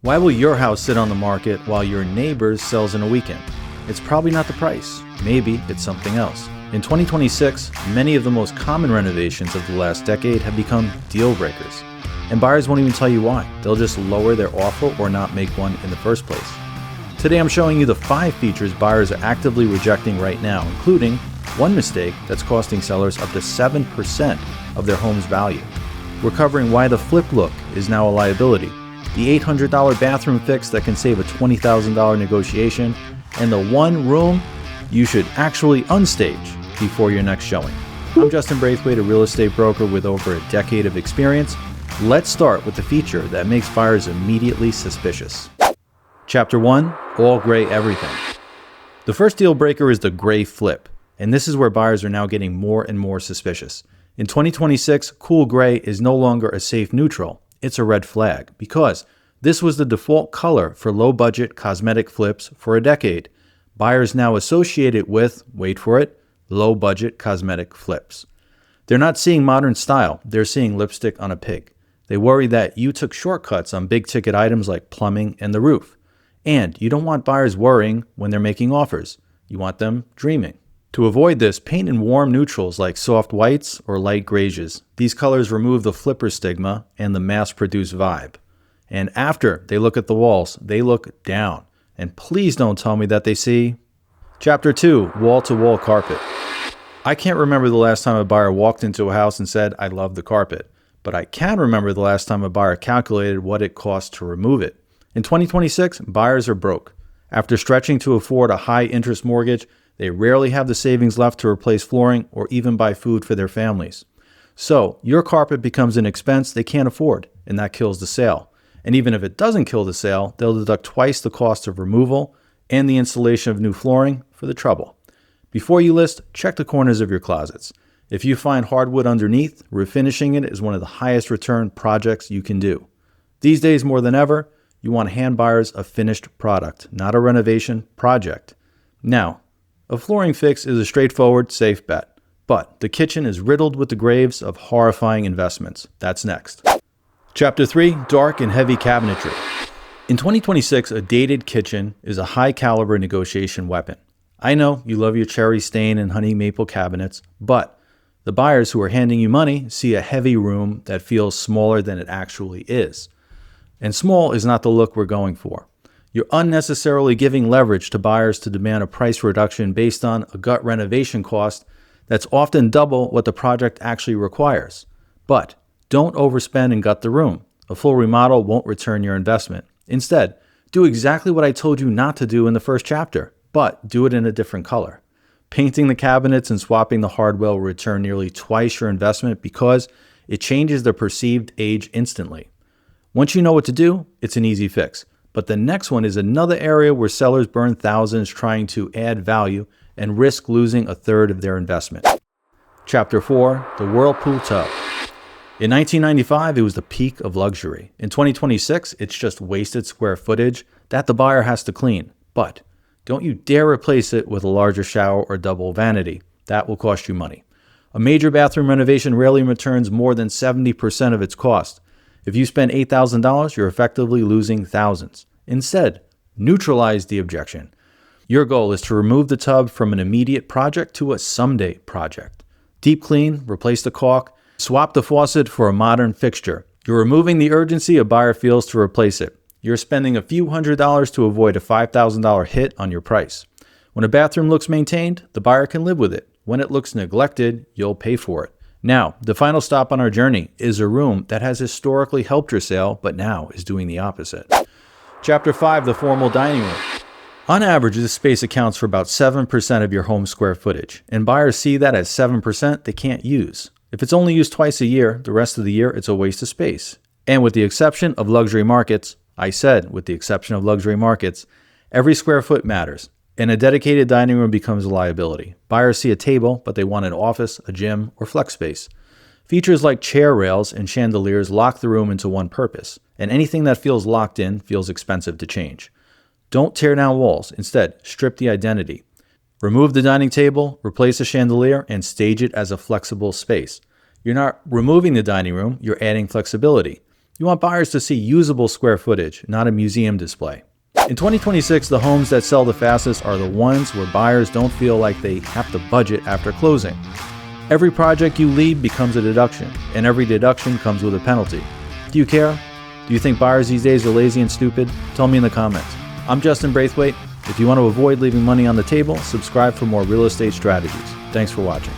Why will your house sit on the market while your neighbor's sells in a weekend? It's probably not the price. Maybe it's something else. In 2026, many of the most common renovations of the last decade have become deal breakers. And buyers won't even tell you why. They'll just lower their offer or not make one in the first place. Today I'm showing you the 5 features buyers are actively rejecting right now, including one mistake that's costing sellers up to 7% of their home's value. We're covering why the flip look is now a liability, the $800 bathroom fix that can save a $20,000 negotiation, and the one room you should actually unstage before your next showing. I'm Justin Braithwaite, a real estate broker with over a decade of experience. Let's start with the feature that makes buyers immediately suspicious. Chapter 1, all gray everything. The first deal breaker is the gray flip, and this is where buyers are now getting more and more suspicious. In 2026, cool gray is no longer a safe neutral. It's a red flag because this was the default color for low-budget cosmetic flips for a decade. Buyers now associate it with, wait for it, low-budget cosmetic flips. They're not seeing modern style, they're seeing lipstick on a pig. They worry that you took shortcuts on big-ticket items like plumbing and the roof. And you don't want buyers worrying when they're making offers. You want them dreaming. To avoid this, paint in warm neutrals like soft whites or light grays. These colors remove the flipper stigma and the mass-produced vibe. And after they look at the walls, they look down. And please don't tell me that they see. Chapter 2, wall-to-wall carpet. I can't remember the last time a buyer walked into a house and said, I love the carpet. But I can remember the last time a buyer calculated what it cost to remove it. In 2026, buyers are broke. After stretching to afford a high-interest mortgage, they rarely have the savings left to replace flooring or even buy food for their families. So, your carpet becomes an expense they can't afford, and that kills the sale. And even if it doesn't kill the sale, they'll deduct twice the cost of removal and the installation of new flooring for the trouble. Before you list, check the corners of your closets. If you find hardwood underneath, refinishing it is one of the highest return projects you can do. These days more than ever, you want to hand buyers a finished product, not a renovation project. Now, a flooring fix is a straightforward, safe bet, but the kitchen is riddled with the graves of horrifying investments. That's next. Chapter 3, dark and heavy cabinetry. In 2026, a dated kitchen is a high-caliber negotiation weapon. I know you love your cherry stain and honey maple cabinets, but the buyers who are handing you money see a heavy room that feels smaller than it actually is. And small is not the look we're going for. You're unnecessarily giving leverage to buyers to demand a price reduction based on a gut renovation cost that's often double what the project actually requires. But don't overspend and gut the room. A full remodel won't return your investment. Instead, do exactly what I told you not to do in the first chapter, but do it in a different color. Painting the cabinets and swapping the hardware will return nearly twice your investment because it changes the perceived age instantly. Once you know what to do, it's an easy fix. But the next one is another area where sellers burn thousands trying to add value and risk losing a third of their investment. Chapter 4, the Whirlpool Tub. In 1995, it was the peak of luxury. In 2026, it's just wasted square footage that the buyer has to clean. But don't you dare replace it with a larger shower or double vanity. That will cost you money. A major bathroom renovation rarely returns more than 70% of its cost. If you spend $8,000, you're effectively losing thousands. Instead, neutralize the objection. Your goal is to remove the tub from an immediate project to a someday project. Deep clean, replace the caulk, swap the faucet for a modern fixture. You're removing the urgency a buyer feels to replace it. You're spending a few $100s to avoid a $5,000 hit on your price. When a bathroom looks maintained, the buyer can live with it. When it looks neglected, you'll pay for it. Now, the final stop on our journey is a room that has historically helped your sale, but now is doing the opposite. Chapter 5, the formal dining room. On average, this space accounts for about 7% of your home square footage, and buyers see that as 7% they can't use. If it's only used twice a year, the rest of the year it's a waste of space. And with the exception of luxury markets, every square foot matters. And a dedicated dining room becomes a liability. Buyers see a table, but they want an office, a gym, or flex space. Features like chair rails and chandeliers lock the room into one purpose, and anything that feels locked in feels expensive to change. Don't tear down walls. Instead, strip the identity. Remove the dining table, replace the chandelier, and stage it as a flexible space. You're not removing the dining room, you're adding flexibility. You want buyers to see usable square footage, not a museum display. In 2026, the homes that sell the fastest are the ones where buyers don't feel like they have to budget after closing. Every project you lead becomes a deduction, and every deduction comes with a penalty. Do you care? Do you think buyers these days are lazy and stupid? Tell me in the comments. I'm Justin Braithwaite. If you want to avoid leaving money on the table, subscribe for more real estate strategies. Thanks for watching.